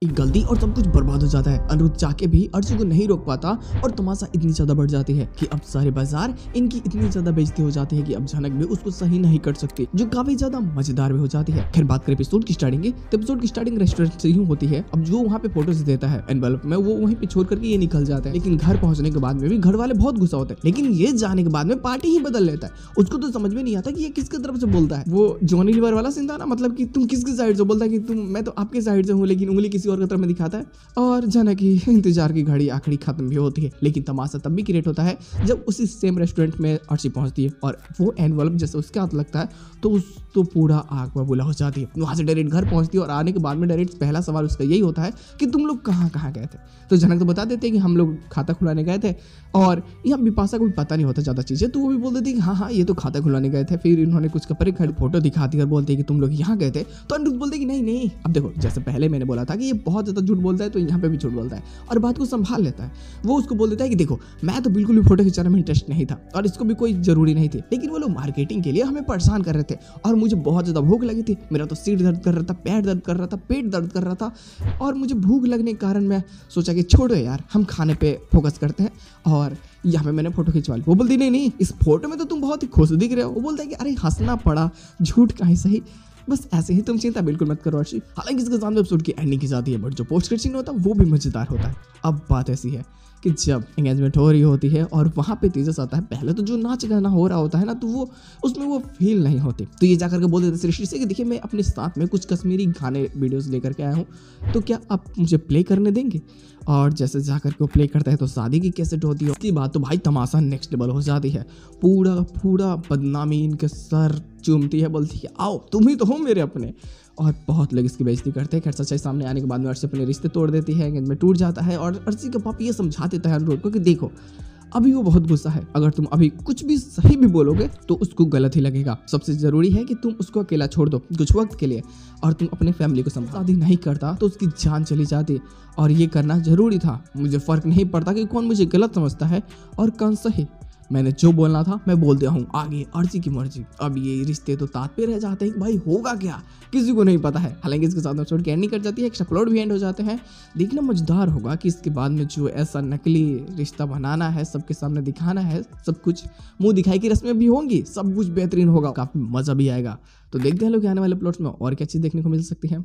एक गलती और सब कुछ बर्बाद हो जाता है। अनिरुद्ध चाके भी अर्ची को नहीं रोक पाता और तमाशा इतनी ज्यादा बढ़ जाती है कि अब सारे बाजार इनकी इतनी ज्यादा बेइज्जती हो जाती है कि अब झनक भी उसको सही नहीं कर सकती, जो काफी ज्यादा मजेदार भी हो जाती है। खैर बात करें एपिसोड की स्टार्टिंग की, तो एपिसोड की स्टार्टिंग रेस्टोरेंट से ही होती है। अब जो वहाँ पे फोटोज देता है एनवेलप में, वो वहीं पे छोड़ करके ये निकल जाता है। लेकिन घर पहुंचने के बाद में भी घर वाले बहुत गुस्सा होते हैं, लेकिन ये जाने के बाद में पार्टी ही बदल लेता है। उसको तो समझ में नहीं आता कि ये किसकी तरफ से बोलता है। वो जॉनी लीवर वाला सीन था ना, मतलब कि तुम किसकी साइड से बोलता है कि मैं तो आपके साइड से हूँ, लेकिन उंगली किसी और की तरफ में दिखाता है। और जनक की इंतजार की घड़ी आखिरी खत्म भी होती है। लेकिन तमाशा तब भी क्रिएट होता है जब उसी सेम रेस्टोरेंट में अर्ची पहुंचती है और वो एनवेलप जैसे उसके हाथ लगता है तो उस तो पूरा आग बबूला हो जाती है। वहां से डायरेक्ट घर पहुंचती है और आने के बाद में डायरेक्ट पहला सवाल उसका यही होता है कि तुम लोग कहाँ कहाँ गए थे। तो जनक तो बता देते हैं कि हम लोग खाता खुलाने गए थे, और यहाँ बिपाशा को भी पता नहीं होता ज्यादा चीजें, तो वो भी बोल देती है कि हाँ ये तो खाता खुलाने गए थे। फिर इन्होंने कुछ कपड़े खड़ी फोटो दिखाती और बोलते कि तुम लोग यहाँ गए थे। तो अनिरुद्ध बोलते कि नहीं नहीं, अब देखो जैसे पहले मैंने बोला था कि ये बहुत ज्यादा झूठ बोलता है, तो यहाँ पे भी झूठ बोलता है और बात को संभाल लेता है। वो उसको बोल देता है कि देखो मैं तो बिल्कुल भी फोटो खिंचाने में इंटरेस्ट नहीं था और इसको भी कोई जरूरी नहीं थी, लेकिन वो लोग मार्केटिंग के लिए हमें परेशान कर रहे थे और मुझे बहुत ज्यादा भूख लगी थी। मेरा तो सिर दर्द कर रहा था, पैर दर्द कर रहा था, पेट दर्द कर रहा था, और मुझे भूख लगने के कारण मैं सोचा कि छोड़ो यार, हम खाने पे फोकस करते हैं, और यहाँ पे मैंने फोटो खिंचवा ली। वो बोलती नहीं नहीं, इस फोटो में तो तुम बहुत ही खुश दिख रहे हो। वो बोलता है कि अरे हंसना पड़ा, झूठ कहीं सही, बस ऐसे ही, तुम चिंता बिल्कुल मत करो अर्शी। हालांकि इसके सामने एपिसोड की एंडिंग की जाती है, बट जो पोस्ट क्रेडिट सीन होता है वो भी मजेदार होता है। अब बात ऐसी है कि जब एंगेजमेंट हो रही होती है और वहाँ पे तेजस आता है, पहले तो जो नाच गाना हो रहा होता है ना, तो वो उसमें वो फील नहीं होती। तो ये जाकर के बोल देते सृष्टि से कि देखिए मैं अपने साथ में कुछ कश्मीरी गाने वीडियोस लेकर के आया हूँ, तो क्या आप मुझे प्ले करने देंगे। और जैसे जाकर के वो प्ले करता है तो शादी की कैसेट होती है। उसकी बात तो भाई तमाशा नेक्स्ट लेवल हो जाती है। पूरा पूरा बदनामी इनके सर चूमती है, बोलती है आओ तुम ही तो हो मेरे अपने, और बहुत लोग इसकी बेइज्जती करते हैं। खैर सच्चाई सामने आने के बाद में अर्शी अपने रिश्ते तोड़ देती है, एंगेजमेंट टूट जाता है और अर्शी का पापा ये समझा देता है अनिरुद्ध को कि देखो अभी वो बहुत गुस्सा है, अगर तुम अभी कुछ भी सही भी बोलोगे तो उसको गलत ही लगेगा। सबसे जरूरी है कि तुम उसको अकेला छोड़ दो कुछ वक्त के लिए, और तुम अपने फैमिली को शादी नहीं करता तो उसकी जान चली जाती, और ये करना जरूरी था। मुझे फर्क नहीं पड़ता कि कौन मुझे गलत समझता है और कौन सही, मैंने जो बोलना था मैं बोल दिया हूँ, आगे अर्ची की मर्जी। अब ये रिश्ते तो ताक पे रह जाते हैं कि भाई होगा क्या किसी को नहीं पता है। हालांकि इसके साथ एपिसोड की एंडिंग कर जाती है, एक्स्ट्रा प्लॉट भी एंड हो जाते हैं। देखना मजेदार होगा कि इसके बाद में जो ऐसा नकली रिश्ता बनाना है, सबके सामने दिखाना है, सब कुछ मुंह दिखाई की रस्में भी होंगी, सब कुछ बेहतरीन होगा, काफी मजा भी आएगा। तो देखते हैं लोग आने वाले प्लॉट्स में और क्या चीज देखने को मिल सकती है।